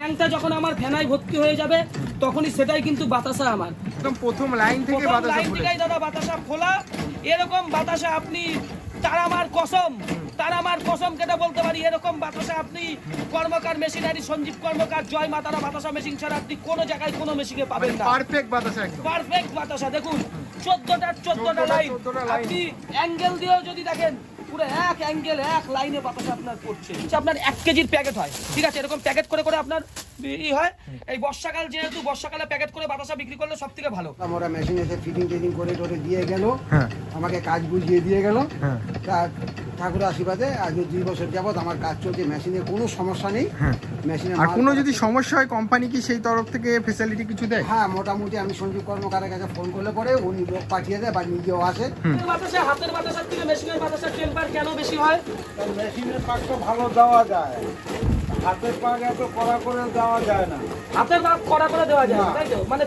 ট্যাঙ্কটা যখন আমার ফেনায় ভর্তি হয়ে যাবে তখনই সেটাই কিন্তু বাতাসা আমার একদম প্রথম লাইন থেকে বাতাসা লাইন থেকেই দাদা বাতাসা খোলা। এরকম বাতাসা আপনি তার আমার কসম কেটে বলতে পারি, এরকম বাতাসা আপনি কর্মকার মেশিনারি সঞ্জীব কর্মকার জয় মাতারা বাতাসা মেশিন ছাড়া আপনি কোনো জায়গায় কোনো মেশিনে পাবেন না। পারফেক্ট বাতাসা, একদম পারফেক্ট বাতাসা। দেখুন 14টা লাইন, আপনি অ্যাঙ্গেল দিয়েও যদি দেখেন পুরো এক অ্যাঙ্গেল এক লাইনে বাতাসা আপনার পড়ছে। আপনার 1 কেজির প্যাকেট হয়, ঠিক আছে, এরকম প্যাকেট করে করে আপনার হয়। এই বর্ষাকাল, যেহেতু বর্ষাকালে প্যাকেট করে বাতাসা বিক্রি করলে সব থেকে ভালো। আমরা মেশিন এসে ফিটিং করে টোরে দিয়ে গেল, আমাকে কাজ বুঝিয়ে দিয়ে গেল। ঠাকুরের আশীর্বাদে আজ 2 বছর যাবত আমার কাজ চলছে, মেশিনে কোনো সমস্যা নেই। মেশিনে আর কোনো যদি সমস্যা হয় কোম্পানি কি সেই তরফ থেকে ফ্যাসিলিটি কিছু দেয়? হ্যাঁ, মোটামুটি আমি সঞ্জীব কর্মকারের কাছে ফোন করলে পরে উনি লোক পাঠিয়ে দেয় বা নিজেও আসে। বাতাসা হাতের বাতাসার থেকে মেশিনের বাতাসার টেম্পার কেন বেশি হয়? মেশিনের পাকটা ভালো দেওয়া যায়, হাতের পাক এত কড়া করে দেওয়া যায় না। হাতের পাক কড়া করে দেওয়া যায়, তাই তো? মানে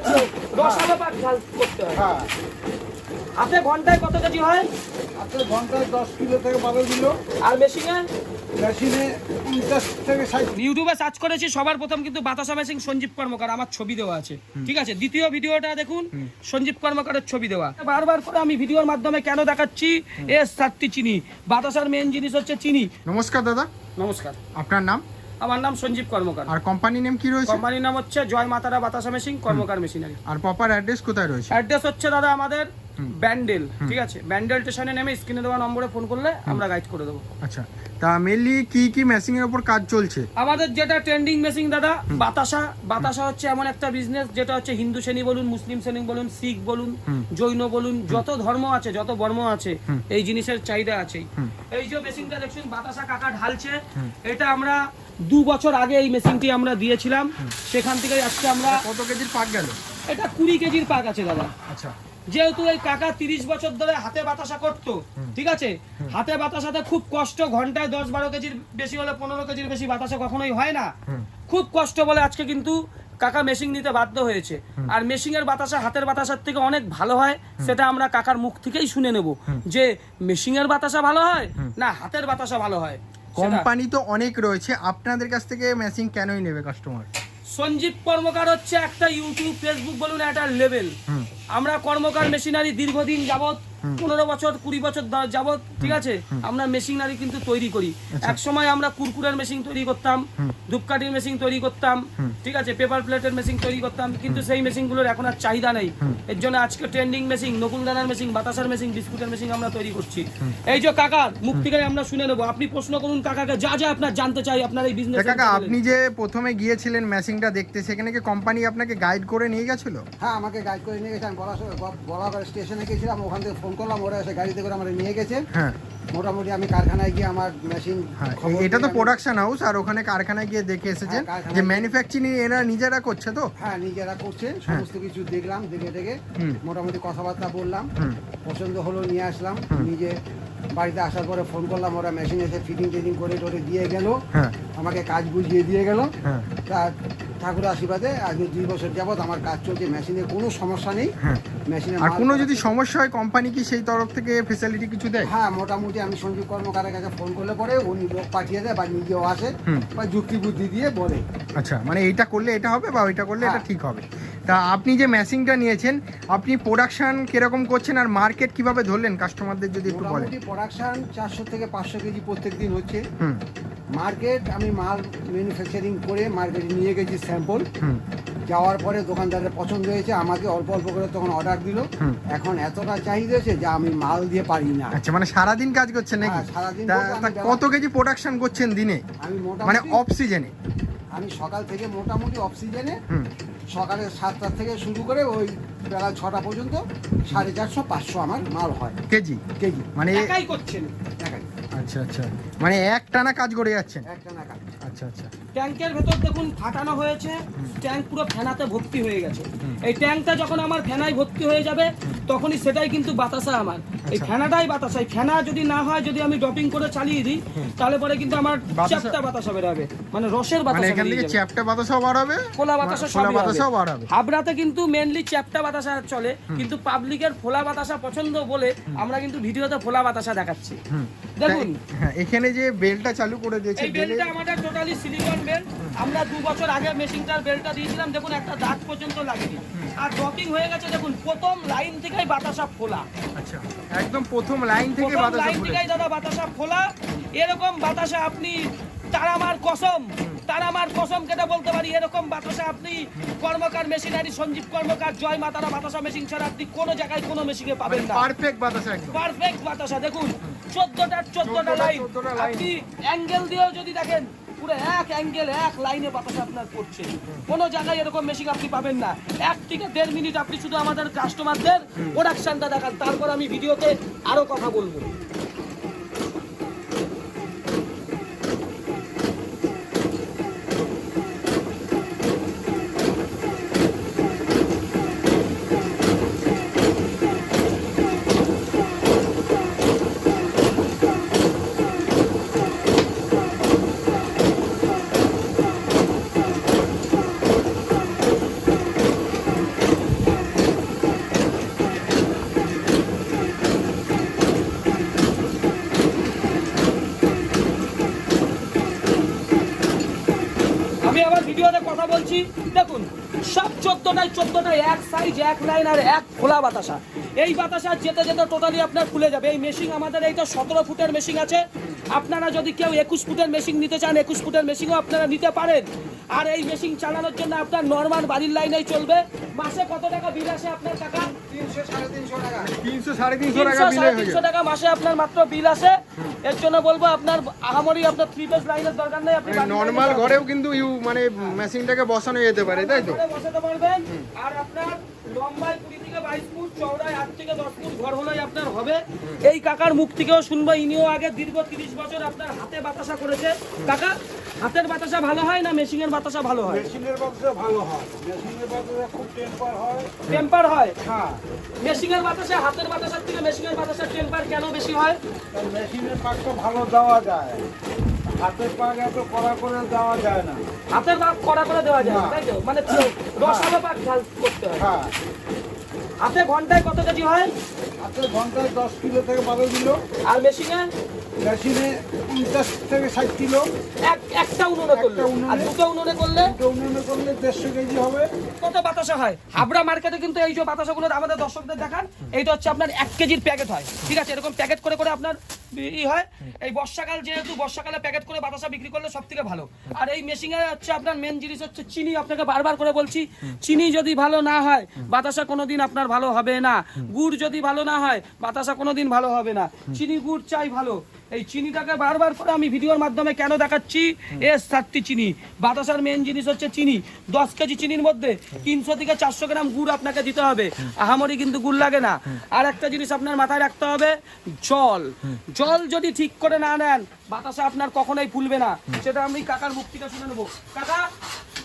রসালো পাক ঝাল করতে হয়। হ্যাঁ, হাতে ঘন্টায় কত কেজি হয়? হাতের ঘন্টায় 10 কিলো থেকে 12 কিলো, আর মেশিনে 50 থেকে 60। ইউটিউবে সার্চ করেছি, সবার প্রথম কিন্তু বাতাসা মেশিন সঞ্জীব কর্মকার, আমার ছবি দেওয়া আছে, ঠিক আছে। দ্বিতীয় ভিডিওটা দেখুন, সঞ্জীব কর্মকারের ছবি দেওয়া। বারবার করে আমি ভিডিওর মাধ্যমে কেন দেখাচ্ছি, S30 চিনি, বাতাসার মেইন জিনিস হচ্ছে চিনি। নমস্কার দাদা। নমস্কার, আপনার নাম? আমার নাম সঞ্জীব কর্মকার। আর কোম্পানি নেম কি রয়েছে? কোম্পানির নাম হচ্ছে জয় মাতারা বাতাসা মেশিন কর্মকার মেশিনারি। আর প্রপার অ্যাড্রেস কোথায় রয়েছে? অ্যাড্রেস হচ্ছে দাদা আমাদের ব্যান্ডেল, ঠিক আছে, ব্যান্ডেল স্টেশনে নেমে স্ক্রিনে দেওয়া নম্বরে ফোন করলে আমরা গাইড করে দেবো। আচ্ছা, তা মেনলি কি মেশিনের উপর কাজ চলছে? আমাদের যেটা ট্রেন্ডিং মেশিন দাদা বাতাসা হচ্ছে এমন একটা বিজনেস যেটা হচ্ছে হিন্দু শ্রেণী বলুন, মুসলিম শ্রেণী বলুন, শিখ বলুন, জৈন বলুন, যত ধর্ম আছে, যত বর্ম আছে, এই জিনিসের চাহিদা আছে। এই যে মেশিনটা দেখছেন বাতাসা কাকা ঢালছে, এটা আমরা 2 বছর আগে এই মেশিনটি আমরা দিয়েছিলাম, সেখান থেকে আজকে আমরা কত কেজির পাক গেল? এটা 20 কেজির পাক আছে দাদা। আচ্ছা, যেহেতু এই কাকা 30 বছর ধরে হাতে বাতাসা করতো, ঠিক আছে, হাতে বাতাসাতে খুব কষ্ট, ঘন্টায় 10-12 কেজির বেশি হলে 15 কেজির বেশি বাতাসা কখনোই হয় না, খুব কষ্ট বলে আজকে কিন্তু কাকা মেশিন নিতে বাধ্য হয়েছে। আর মেশিনের বাতাসা হাতের বাতাসার থেকে অনেক ভালো হয়, সেটা আমরা কাকার মুখ থেকেই শুনে নেব যে মেশিনের বাতাসা ভালো হয় না হাতের বাতাসা ভালো হয়। কোম্পানি তো অনেক রয়েছে, আপনাদের কাছ থেকে মেশিন কেনই নেবে কাস্টমার? সঞ্জীব কর্মকার হচ্ছে একটা ইউটিউব ফেসবুক বলুন একটা লেভেল। আমরা কর্মকার মেশিনারি দীর্ঘদিন যাবত 15 বছর 20 বছর যাবত, ঠিক আছে, আমরা মেশিনারি কিন্তু তৈরি করি। এক সময় আমরা কুরকুরের মেশিন তৈরি করতাম, ধূপকাঠির মেশিন তৈরি করতাম, ঠিক আছে, পেপার প্লেটের মেশিন তৈরি করতাম, কিন্তু সেই মেশিনগুলোর এখন আর চাহিদা নেই। এর জন্য আজকে ট্রেন্ডিং মেশিন, নকুলদানার মেশিন, বাতাসার মেশিন, বিস্কুটের মেশিন আমরা তৈরি করছি। এই যে কাকার মুখ থেকে আমরা শুনে নেবো, আপনি প্রশ্ন করুন কাকাকে, যা যা আপনার জানতে চাই আপনার এই বিজনেস। কাকা, আপনি যে প্রথমে গিয়েছিলেন মেশিনটা দেখতে, সেখানে কি কোম্পানি আপনাকে গাইড করে নিয়ে গেছিল? হ্যাঁ, আমাকে গাইড করে নিয়ে গেছে। আমি বলাগড় স্টেশনে গেছিলাম, ওখান থেকে ফোন করলাম, ওরা এসে গাড়িতে করে আমার নিয়ে গেছে। হ্যাঁ, মোটামুটি আমি কারখানায় গিয়ে আমার মেশিন, এটা তো প্রোডাকশন হাউস, আর ওখানে কারখানায় গিয়ে দেখে এসেছেন যে ম্যানুফ্যাকচারিং এরা নিজেরা করছে তো? হ্যাঁ, নিজেরা করছে, সমস্ত কিছু দেখলাম, দেখে মোটামুটি কথাবার্তা বললাম, পছন্দ হলো, নিয়ে আসলাম। নিজে বাড়িতে আসার পরে ফোন করলাম, ওরা মেশিন এসে ফিটিং করে টোরে দিয়ে গেল, আমাকে কাজ বুঝিয়ে দিয়ে গেল। তা ঠাকুরের আশীর্বাদে আজ 2 বছর যাবত আমার কাজ চলছে, মেশিনে কোনো সমস্যা নেই। মেশিনে আর কোনো যদি সমস্যা হয় কোম্পানি কি সেই তরফ থেকে ফ্যাসিলিটি কিছু দেয়? হ্যাঁ, মোটামুটি আমি সঞ্জীব কর্মকারের কাছে ফোন করলে পরে উনি লোক পাঠিয়ে দেয় বা নিজেও আসে বা যুক্তি বুদ্ধি দিয়ে বলে। আচ্ছা, মানে এইটা করলে এটা হবে বা ওইটা করলে এটা ঠিক হবে। তা আপনি যে মেশিনটা নিয়েছেন, আপনি প্রোডাকশন কিরকম করছেন আর মার্কেট কিভাবে ধরলেন কাস্টমারদের যদি একটু বলেন? মোটামুটি প্রোডাকশন 400 থেকে 500 কেজি প্রত্যেক দিন হচ্ছে। মার্কেট আমি মাল ম্যানুফ্যাকচারিং করে মার্কেটে নিয়ে গেছি স্যাম্পল, যাওয়ার পরে দোকানদারের পছন্দ হয়েছে, আমাকে অল্প অল্প করে তখন অর্ডার দিল। এখন এতটা চাহিদা হয়েছে যে আমি মাল দিয়ে পারি না। আচ্ছা, মানে সারাদিন কাজ করছেন নাকি? সারাদিন। কত কেজি প্রোডাকশন করছেন দিনে, আমি মানে অফ সিজনে? আমি সকাল থেকে মোটামুটি অফ সিজনে সকালে 7টা থেকে শুরু করে ওই বেলা 6টা পর্যন্ত 450-500 আমার মাল হয় কেজি। মানে একাই করছেন? একাই। আচ্ছা আচ্ছা, মানে একটানা কাজ করে যাচ্ছেন? একটানা কাজ। আচ্ছা আচ্ছা। ট্যাঙ্কের ভেতর দেখুন ফাটানো হয়েছে, ট্যাঙ্ক পুরো ফেনাতে ভর্তি হয়ে গেছে। এই ট্যাঙ্কটা যখন আমার ফেনায় ভর্তি হয়ে যাবে তখনই সেটাই কিন্তু বাতাসা আমার। এই ফেনাটাই বাতাসা। এই ফেনা যদি না হয়, যদি আমি ড্রপিং করে চালিয়ে দিই, তাহলে পরে কিন্তু আমার চ্যাপ্টা বাতাসা বেরোবে, মানে রসের বাতাসা। মানে এখান থেকে চ্যাপ্টা বাতাসাও বার হবে, ফোলা বাতাসা বাতাসাও বার হবে। হাবড়াতে কিন্তু মেইনলি চ্যাপ্টা বাতাসা চলে, কিন্তু পাবলিকের ফোলা বাতাসা পছন্দ বলে আমরা কিন্তু ভিডিওতে ফোলা বাতাসা দেখাচ্ছি। দেখুন এখানে যে বেলটা চালু করে দিয়েছে, এই বেলটা আমাদের টোটালি সিলিকন বেল্ট, আমরা 2 বছর আগে মেশিনটার বেল্টটা দিয়েছিলাম, দেখুন একটা দাগ পর্যন্ত লাগেনি, আর ডকিং হয়ে গেছে। দেখুন প্রথম লাইন থেকেই বাতাসা খোলা, আচ্ছা একদম প্রথম লাইন থেকে প্রথম বাতাসা লাইন খুলে থেকেই দাদা বাতাসা খোলা। এরকম বাতাসা আপনি তারামার কসম কেটে বলতে পারি, এরকম বাতাসা আপনি কর্মকার মেশিনারি, সঞ্জীব কর্মকার, জয় মাতারা বাতাসা মেশিন ছাড়া আপনি কোনো জায়গায় কোনো মেশিনে পাবেন না। পারফেক্ট বাতাসা একদম পারফেক্ট বাতাসা। দেখুন 14টা লাইন, আপনি অ্যাঙ্গেল দিয়েও যদি দেখেন পুরো এক অ্যাঙ্গেল এক লাইনে বাতাসা আপনার পড়ছে। কোনো জায়গায় এরকম মেশিন আপনি পাবেন না। 1 থেকে 1.5 মিনিট আপনি শুধু আমাদের কাস্টমারদের প্রোডাকশনটা দেখান, তারপর আমি ভিডিওতে আরো কথা বলবো। আমি আবার ভিডিওতে কথা বলছি, দেখুন সব 14টায় এক সাইজ, এক লাইন আর এক খোলা বাতাসা। এই বাতাসা যেতে যেতে টোটালি আপনার খুলে যাবে। এই মেশিন আমাদের এইটা 17 ফুটের মেশিন আছে। আপনারা যদি কেউ 21 ফুটের মেশিন নিতে চান, 21 ফুটের মেশিনও আপনারা নিতে পারেন। আর এই মেশিন চালানোর জন্য আপনার নর্মাল বাড়ির লাইনেই চলবে। মাসে কত টাকা বিল আসে আপনার টাকা? 300 350 টাকা। 300 350 টাকা বিল হয়ে 300 টাকা মাসে আপনার মাত্র বিল আসে। এর জন্য বলবো আপনার আহামরি আপনার 3 ফেজ লাইনের দরকার নেই। আপনি নরমাল ঘরেও কিন্তু মানে মেশিনটাকে বসানো যেতে পারে, তাই তো? ঘরে বসাতে পারবেন। আর আপনার লম্বায় 20 থেকে 22 ফুট, চওড়ায় 8 থেকে 10 ফুট ঘর হলেই আপনার হবে। এই কাকার মুখ থেকেও শুনবো, ইনিও আগে দীর্ঘ 30 বছর আপনার হাতে বাতাসা করেছে। কাকা, হাতের বাতাসা ভালো হয় না মেশিনের বাতাসা ভালো হয়? মেশিনের বাতাসা ভালো হয়, মেশিনের বাতাসা খুব টেম্পার হয়। টেম্পার হয়? হ্যাঁ, মেশিনের বাতাসা হাতের বাতাসার থেকে মেশিনের বাতাসা টেম্পার কেন বেশি হয়? কারণ মেশিনের পাকটা ভালো দেওয়া যায়, হাতের পাক এত কড়া করে দেওয়া যায় না। হাতের পাক কড়া করে দেওয়া যায়, না। তাই তো? মানে রসালো পাক ঝাল করতে হয়। হ্যাঁ, হাতে ঘন্টায় কত কেজি হয়? হাতের ঘন্টায় 10 কিলো থেকে 12 কিলো, আর মেশিনে মেশিনে 50 থেকে 60 কিলো। একটা উনুনে করলে, একটা উনুনে। আর দুটো উনুনে করলে উনুনে করলে 150 কেজি হবে। কত বাতাসা হয়? হাবড়া মার্কেটে কিন্তু এই যে বাতাসাগুলো আমাদের দর্শকদের দেখান, এইটা হচ্ছে আপনার 1 কেজির প্যাকেট হয়, ঠিক আছে? এরকম প্যাকেট করে করে আপনার হয়। এই বর্ষাকাল, যেহেতু বর্ষাকালে প্যাকেট করে বাতাসা বিক্রি করলে সব থেকে ভালো। আর এই মেশিনে হচ্ছে আপনার মেন জিনিস হচ্ছে চিনি। আপনাকে বারবার করে বলছি, চিনি যদি ভালো না হয় বাতাসা কোনোদিন আপনার ভালো হবে না। গুড় যদি ভালো না হয় বাতাসা কোনোদিন ভালো হবে না। চিনি গুড় চাই ভালো। এই চিনিটাকে বারবার করে আমি ভিডিওর মাধ্যমে কেন দেখাচ্ছি, S30 চিনি। বাতাসার মেন জিনিস হচ্ছে চিনি। 10 কেজি চিনির মধ্যে 300 থেকে 400 গ্রাম গুড় আপনাকে দিতে হবে। আহামরি কিন্তু গুড় লাগে না। আর একটা জিনিস আপনার মাথায় রাখতে হবে, জল। জল যদি ঠিক করে না নেন বাতাসা আপনার কখনোই ফুলবে না। সেটা আমি কাকার মুখ থেকে শুনে নেবো। কাকা,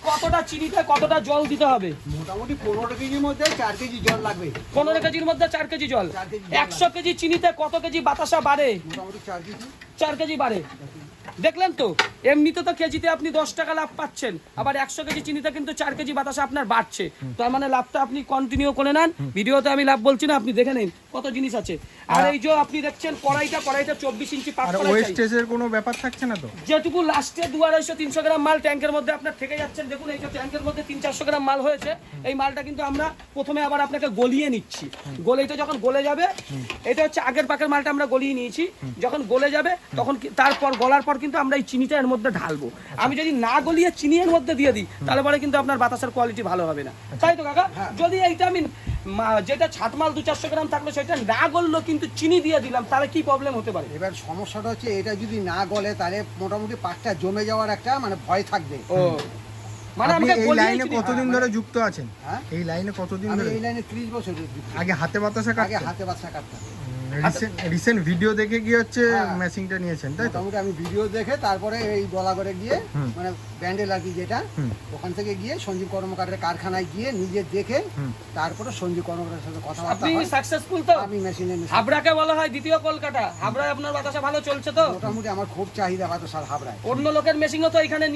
কতটা চিনিতে কতটা জল দিতে হবে? মোটামুটি 15 কেজির মধ্যে 4 কেজি জল লাগবে। 15 কেজির মধ্যে 4 কেজি জল। 4 কেজি জল 100 কেজি চিনিতে কত কেজি বাতাসা বাড়ে? মোটামুটি 4 কেজি। 4 কেজি বাড়ে। দেখলেন তো, এমনিতে তো কেজিতে আপনি 10 টাকা লাভ পাচ্ছেন, আবার 100 কেজি চিনিতে কিন্তু 4 কেজি বাতাসা আপনার বাড়ছে। তার মানে লাভটা আপনি কন্টিনিউ করে নেন। ভিডিওতে আমি লাভ বলছি না, আপনি দেখে নিন কত জিনিস আছে। আর এই যে আপনি দেখছেন কড়াইটা 24 ইঞ্চি পাক আর কড়াই চাই। ওয়েস্টেজের কোনো ব্যাপার থাকছে না তো? যেটুকু লাস্টে 200-300 গ্রাম মাল ট্যাঙ্কের মধ্যে আপনার থেকে যাচ্ছেন, দেখুন এই যে ট্যাঙ্কের মধ্যে 300-400 গ্রাম মাল হয়েছে। এই মালটা কিন্তু আমরা প্রথমে আবার আপনাকে গলিয়ে নিচ্ছি। এটা যখন গলে যাবে, এটা হচ্ছে আগের পাকের মালটা আমরা গলিয়ে নিয়েছি। যখন গলে যাবে তখন তারপর গলার পর কিন্তু আমরা এই চিনিটা এর মধ্যে ঢালবো। আমি যদি না গলিয়ে চিনি এর মধ্যে দিয়ে দিই তাহলে পরে কিন্তু আপনার বাতাসের কোয়ালিটি ভালো হবে না, তাই তো কাকা? যদি এইটা আমি যেটা ছাটমাল 200-400 গ্রাম থাকলো সেটা না গললো কিন্তু চিনি দিয়ে দিলাম, তাহলে কি প্রবলেম হতে পারে? এবার সমস্যাটা হচ্ছে এটা যদি না গলে তাহলে মোটামুটি পাকটা জমে যাওয়ার একটা মানে ভয় থাকবে। ও মানে আপনি আমাকে এই গলিয়ে লাইনে চিনি- কতদিন ধরে যুক্ত আছেন? হ্যাঁ, এই লাইনে কতদিন আমি ধরে? এই লাইনে 30 বছর আগে হাতে বাতাসা আগে কাটতেন? হাতে বাচ্চা কাটতাম। রিসেন্ট ভিডিও দেখে কি হচ্ছে হ্যাঁ। মেশিনটা নিয়েছেন, তাই তো? মোটামুটি আমি ভিডিও দেখে তারপরে এই গলাগড়ে গিয়ে মানে ব্যান্ডেল আর কি যেটা, ওখান থেকে গিয়ে সঞ্জীব কর্মকারের কারখানায় গিয়ে নিজে দেখে তারপরে সঞ্জীব কর্মকারের সাথে কথাবার্তা আপনি হয়। সাকসেসফুল তো? আমি মেশিনে হাবড়াকে বলা হয় দ্বিতীয় কলকাতা। হাবড়ায় আপনার বাতাসা ভালো চলছে তো? মোটামুটি আমার খুব চাহিদা বাতাসার হাবড়ায়। অন্য লোকের মেশিনও তো এখানে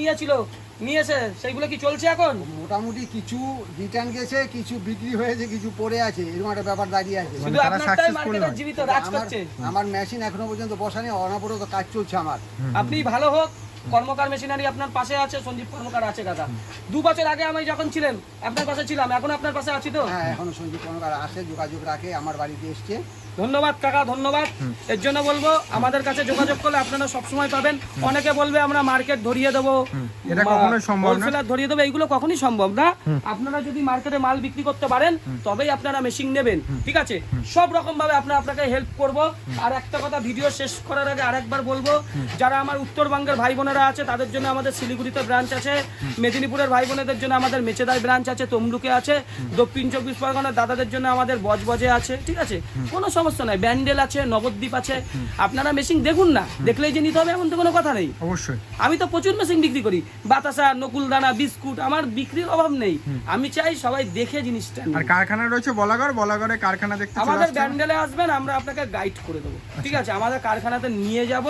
নিয়েছে, সেইগুলো কি চলছে এখন? মোটামুটি কিছু রিটার্ন গেছে, কিছু বিক্রি হয়েছে, কিছু পড়ে আছে, এরকম একটা ব্যাপার দাঁড়িয়ে আছে। শুধু তারা আপনারটাই successful মার্কেটে নয়। জীবিত রাজ আমার করছে। আমার মেশিন এখনো পর্যন্ত বসানি, অনবরত কাজ চলছে আমার। আপনি ভালো হোক, কর্মকার মেশিনারি আপনার পাশে আছে, সঞ্জীব কর্মকার আছে কাকা। 2 বছর আগে আমি যখন ছিলেন আপনার পাশে ছিলাম, এখন আপনার পাশে আছি তো। হ্যাঁ, এখনো সঞ্জীব কর্মকার আসে, যোগাযোগ রাখে, আমার বাড়িতে এসছে। ধন্যবাদ কাকা, ধন্যবাদ। এর জন্য বলবো আমাদের কাছে যোগাযোগ করলে আপনারা সবসময় পাবেন। অনেকে বলবে আমরা মার্কেট ধরিয়ে দেবো, এটা কখনোই সম্ভব না। হোলসেলার ধরিয়ে দেবো, এইগুলো কখনোই সম্ভব না। আপনারা যদি মার্কেটে মাল বিক্রি করতে পারেন তবেই আপনারা মেশিন নেবেন, ঠিক আছে? সব রকম ভাবে আপনাকে হেল্প করব। আর একটা কথা ভিডিও শেষ করার আগে আরেকবার বলবো, যারা আমার উত্তরবঙ্গের ভাই বোনেরা আছে তাদের জন্য আমাদের শিলিগুড়িতে ব্রাঞ্চ আছে, মেদিনীপুরের ভাই বোনেদের জন্য আমাদের মেচেদায় ব্রাঞ্চ আছে, তমলুকে আছে, দক্ষিণ 24 পরগনার দাদাদের জন্য আমাদের বজবজে আছে, ঠিক আছে? কোনো সমস্যা নাই, ব্যান্ডেল আছে, নবদ্বীপ আছে। আপনারা মেশিন দেখুন না, দেখলেই যে নিতে হবে এমন তো কোনো কথা নেই। অবশ্যই আমি তো প্রচুর মেশিন বিক্রি করি, বাতাসা, নকুলদানা, বিস্কুট, আমার বিক্রির অভাব নেই। আমি চাই সবাই দেখে জিনিসটা নিন। আর কারখানা রয়েছে বলাগড়ে কারখানা দেখতে চলে আমাদের আসতে হবে। ব্যান্ডেলে আসবেন, আমরা আপনাকে গাইড করে দেবো, ঠিক আছে? আমাদের কারখানাতে নিয়ে যাব,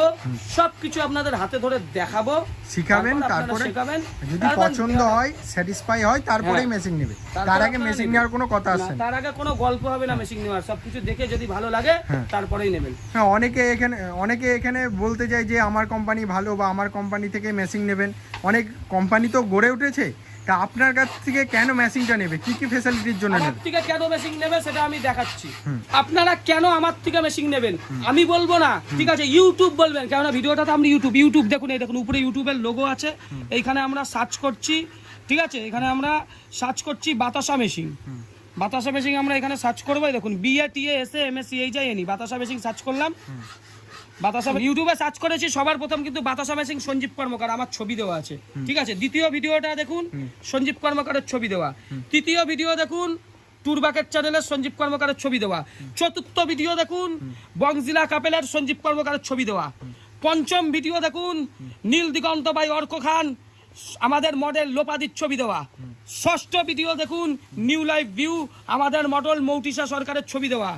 সবকিছু আপনাদের হাতে ধরে দেখাবো, শিখাবেন, তারপর আপনারা তারপরে শেখাবেন। যদি তারপর পছন্দ হয়, স্যাটিসফাই হয়, তারপরেই হ্যাঁ। মেশিন নেবে। তারপর তার আগে আপনারা মেশিন নেবেন। নেওয়ার কোনো কথা না, আসছে না। তার আগে কোনো গল্প হবে না মেশিন নেওয়ার, সবকিছু দেখে যদি ভালো লাগে তারপরেই নেবেন। হ্যাঁ, অনেকে এখানে বলতে চায় যে আমার কোম্পানি ভালো বা আমার কোম্পানি থেকে মেশিন নেবেন। অনেক কোম্পানি তো গড়ে উঠেছে, তা আপনার কাছ থেকে কেন মেশিনটা নেবে, কি কি ফ্যাসিলিটির জন্য আমার নেবে? থেকে কেন মেশিন নেবে সেটা আমি দেখাচ্ছি। আপনারা কেন আমার থেকে মেশিন নেবেন আমি বলবো না, ঠিক আছে? ইউটিউব বলবেন, কেননা ভিডিওটা তো আমরা ইউটিউব দেখুন, এই দেখুন উপরে ইউটিউবের লোগো আছে, এইখানে আমরা সার্চ করছি, ঠিক আছে? এখানে আমরা সার্চ করছি বাতাসা মেশিন। বাতাসা মেশিন আমরা এখানে সার্চ করবো, এই দেখুন BATASA বাতাসা মেশিন সার্চ করলাম। বাতাসা ইউটিউবে সার্চ করেছি, সবার প্রথম কিন্তু বাতাসা মেশিন সঞ্জীব কর্মকার আমার ছবি দেওয়া আছে, ঠিক আছে? দ্বিতীয় ভিডিওটা দেখুন সঞ্জীব কর্মকারের ছবি দেওয়া। তৃতীয় ভিডিও দেখুন টুরবাকেট চ্যানেলের সঞ্জীব কর্মকারের ছবি দেওয়া। চতুর্থ ভিডিও দেখুন বংজিলা কাপেলের সঞ্জীব কর্মকারের ছবি দেওয়া। পঞ্চম ভিডিও দেখুন নীল দিগন্ত বাই অর্ক খান আমাদের মডেল লোপাদির ছবি দেওয়া। ষষ্ঠ ভিডিও দেখুন নিউ লাইফ ভিউ আমাদের মডেল মৌটিসা সরকারের ছবি দেওয়া।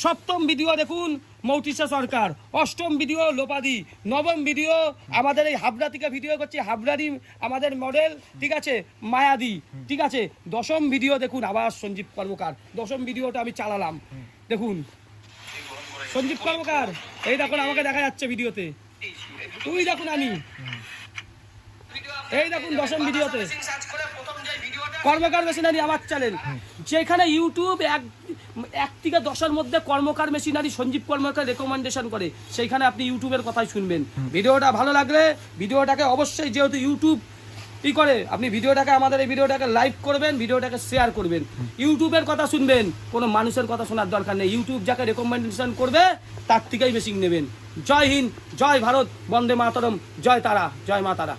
সপ্তম ভিডিও দেখুন মৌটিসা সরকার। অষ্টম ভিডিও লোপাদি। নবম ভিডিও আমাদের এই হাবড়া থেকে ভিডিও করছি, হাবড়ারই আমাদের মডেল, ঠিক আছে, মায়াদি, ঠিক আছে। দশম ভিডিও দেখুন আবার সঞ্জীব কর্মকার, দশম ভিডিওটা আমি চালালাম, দেখুন সঞ্জীব কর্মকার, এই দেখুন আমাকে দেখা যাচ্ছে ভিডিওতে, তুই দেখুন আমি, এই দেখুন দশম ভিডিওতে কর্মকার মেশিনারি আমার চ্যানেল, যেখানে ইউটিউব এক থেকে 10-এর মধ্যে কর্মকার মেশিনারি সঞ্জীব কর্মকার রেকমেন্ডেশন করে, সেইখানে আপনি ইউটিউবের কথাই শুনবেন। ভিডিওটা ভালো লাগলে ভিডিওটাকে অবশ্যই, যেহেতু ইউটিউব করে, আপনি ভিডিওটাকে, আমাদের এই ভিডিওটাকে লাইক করবেন, ভিডিওটাকে শেয়ার করবেন। ইউটিউবের কথা শুনবেন, কোনো মানুষের কথা শোনার দরকার নেই। ইউটিউব যাকে রেকমেন্ডেশন করবে তার থেকেই মেশিন নেবেন। জয় হিন্দ, জয় ভারত, বন্দে মাতরম, জয় তারা, জয় মা তারা।